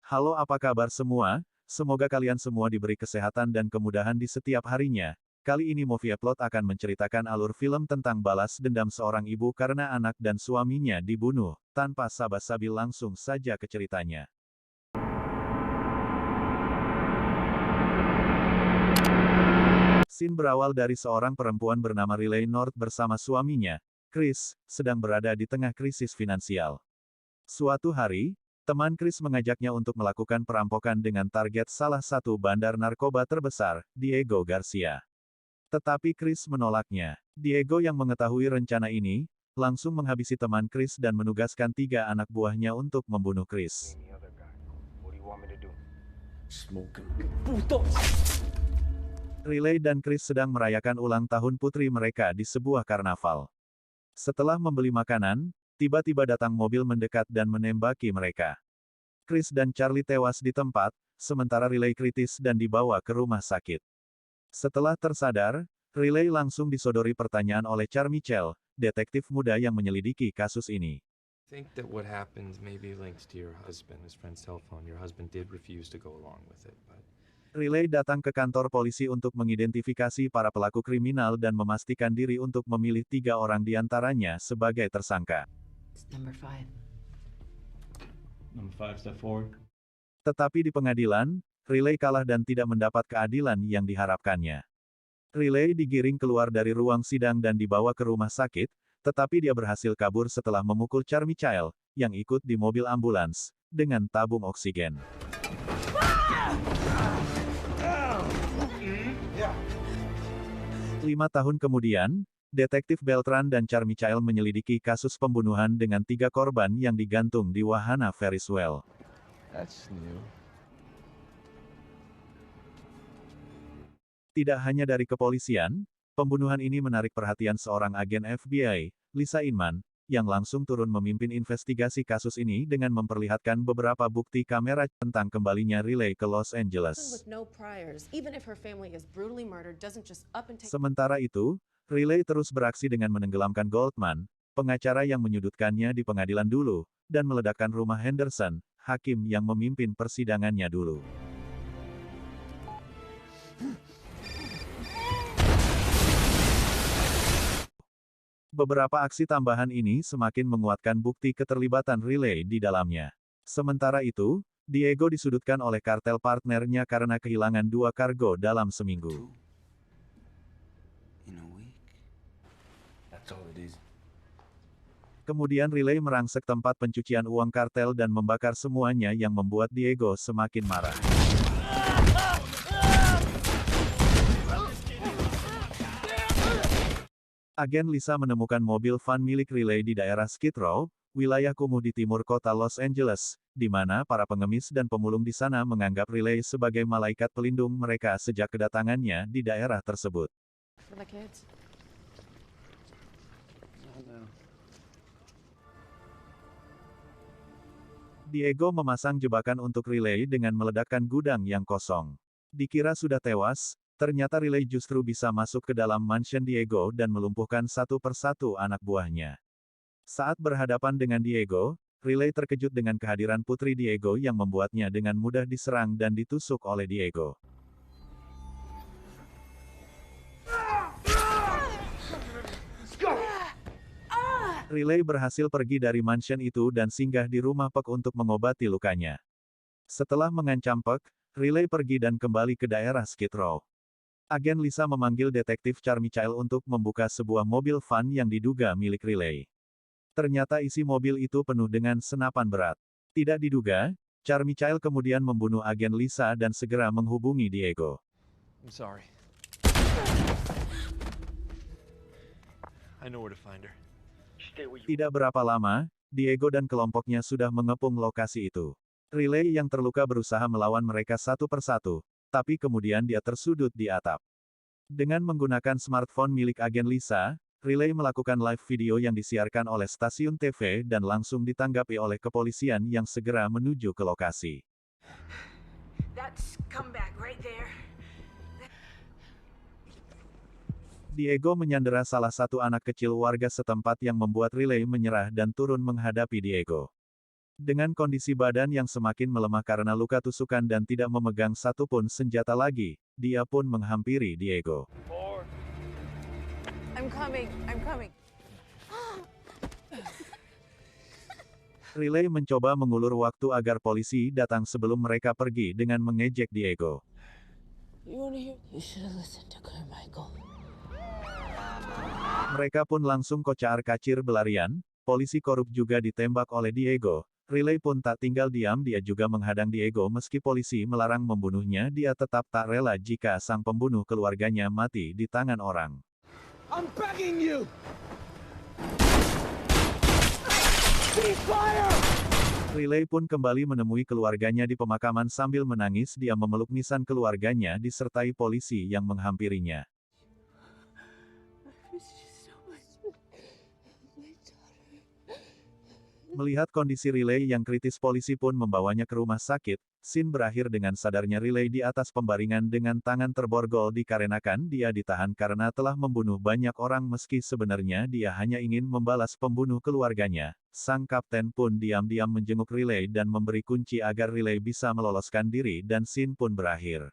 Halo, apa kabar semua? Semoga kalian semua diberi kesehatan dan kemudahan di setiap harinya. Kali ini Movie Upload akan menceritakan alur film tentang balas dendam seorang ibu karena anak dan suaminya dibunuh. Tanpa basa-basi langsung saja ke ceritanya. Scene berawal dari seorang perempuan bernama Riley North bersama suaminya, Chris, sedang berada di tengah krisis finansial. Suatu hari, teman Chris mengajaknya untuk melakukan perampokan dengan target salah satu bandar narkoba terbesar, Diego Garcia. Tetapi Chris menolaknya. Diego yang mengetahui rencana ini, langsung menghabisi teman Chris dan menugaskan 3 anak buahnya untuk membunuh Chris. Riley dan Chris sedang merayakan ulang tahun putri mereka di sebuah karnaval. Setelah membeli makanan, tiba-tiba datang mobil mendekat dan menembaki mereka. Chris dan Charlie tewas di tempat, sementara Riley kritis dan dibawa ke rumah sakit. Setelah tersadar, Riley langsung disodori pertanyaan oleh Carmichael, detektif muda yang menyelidiki kasus ini. Think that what happened may be linked to your husband, his friend's cell phone. Your husband did refuse to go along with it, but Riley datang ke kantor polisi untuk mengidentifikasi para pelaku kriminal dan memastikan diri untuk memilih 3 orang di antaranya sebagai tersangka. It's number 5. Number 5, step forward. Tetapi di pengadilan, Riley kalah dan tidak mendapat keadilan yang diharapkannya. Riley digiring keluar dari ruang sidang dan dibawa ke rumah sakit, tetapi dia berhasil kabur setelah memukul Carmichael, yang ikut di mobil ambulans, dengan tabung oksigen. 5 tahun kemudian, detektif Beltran dan Carmichael menyelidiki kasus pembunuhan dengan 3 korban yang digantung di wahana Ferris wheel. that's new. Tidak hanya dari kepolisian, pembunuhan ini menarik perhatian seorang agen FBI, Lisa Inman, yang langsung turun memimpin investigasi kasus ini dengan memperlihatkan beberapa bukti kamera tentang kembalinya Riley ke Los Angeles. With no priors, even if her family is brutally murdered, doesn't just up and take. Sementara itu, Riley terus beraksi dengan menenggelamkan Goldman, pengacara yang menyudutkannya di pengadilan dulu, dan meledakkan rumah Henderson, hakim yang memimpin persidangannya dulu. Beberapa aksi tambahan ini semakin menguatkan bukti keterlibatan Riley di dalamnya. Sementara itu, Diego disudutkan oleh kartel partnernya karena kehilangan 2 kargo dalam seminggu. In a week. That's all it is. Kemudian Riley merangsek tempat pencucian uang kartel dan membakar semuanya yang membuat Diego semakin marah. Agen Lisa menemukan mobil van milik Riley di daerah Skid Row, wilayah kumuh di timur kota Los Angeles, di mana para pengemis dan pemulung di sana menganggap Riley sebagai malaikat pelindung mereka sejak kedatangannya di daerah tersebut. For the kids. Diego memasang jebakan untuk Riley dengan meledakkan gudang yang kosong. Dikira sudah tewas, ternyata Riley justru bisa masuk ke dalam mansion Diego dan melumpuhkan satu persatu anak buahnya. Saat berhadapan dengan Diego, Riley terkejut dengan kehadiran putri Diego yang membuatnya dengan mudah diserang dan ditusuk oleh Diego. Riley berhasil pergi dari mansion itu dan singgah di rumah Puck untuk mengobati lukanya. Setelah mengancam Puck, Riley pergi dan kembali ke daerah Skid Row. Agen Lisa memanggil detektif Carmichael untuk membuka sebuah mobil van yang diduga milik Riley. Ternyata isi mobil itu penuh dengan senapan berat. Tidak diduga, Carmichael kemudian membunuh agen Lisa dan segera menghubungi Diego. I'm sorry. I know where to find her. Tidak berapa lama, Diego dan kelompoknya sudah mengepung lokasi itu. Riley yang terluka berusaha melawan mereka satu persatu, tapi kemudian dia tersudut di atap. Dengan menggunakan smartphone milik agen Lisa, Riley melakukan live video yang disiarkan oleh stasiun TV dan langsung ditanggapi oleh kepolisian yang segera menuju ke lokasi. That scumbag right there. Diego menyandera salah satu anak kecil warga setempat yang membuat Riley menyerah dan turun menghadapi Diego. Dengan kondisi badan yang semakin melemah karena luka tusukan dan tidak memegang satupun senjata lagi, dia pun menghampiri Diego. I'm coming. I'm coming. Riley mencoba mengulur waktu agar polisi datang sebelum mereka pergi dengan mengejek Diego. You wanna hear? You should have listened to Carmichael. Mereka pun langsung kocar-kacir berlarian, polisi korup juga ditembak oleh Diego. Riley pun tak tinggal diam, dia juga menghadang Diego meski polisi melarang membunuhnya, dia tetap tak rela jika sang pembunuh keluarganya mati di tangan orang. I'm begging you! Riley pun kembali menemui keluarganya di pemakaman sambil menangis, dia memeluk nisan keluarganya disertai polisi yang menghampirinya. Melihat kondisi Riley yang kritis, polisi pun membawanya ke rumah sakit. Scene berakhir dengan sadarnya Riley di atas pembaringan dengan tangan terborgol dikarenakan dia ditahan karena telah membunuh banyak orang meski sebenarnya dia hanya ingin membalas pembunuh keluarganya. Sang kapten pun diam-diam menjenguk Riley dan memberi kunci agar Riley bisa meloloskan diri dan scene pun berakhir.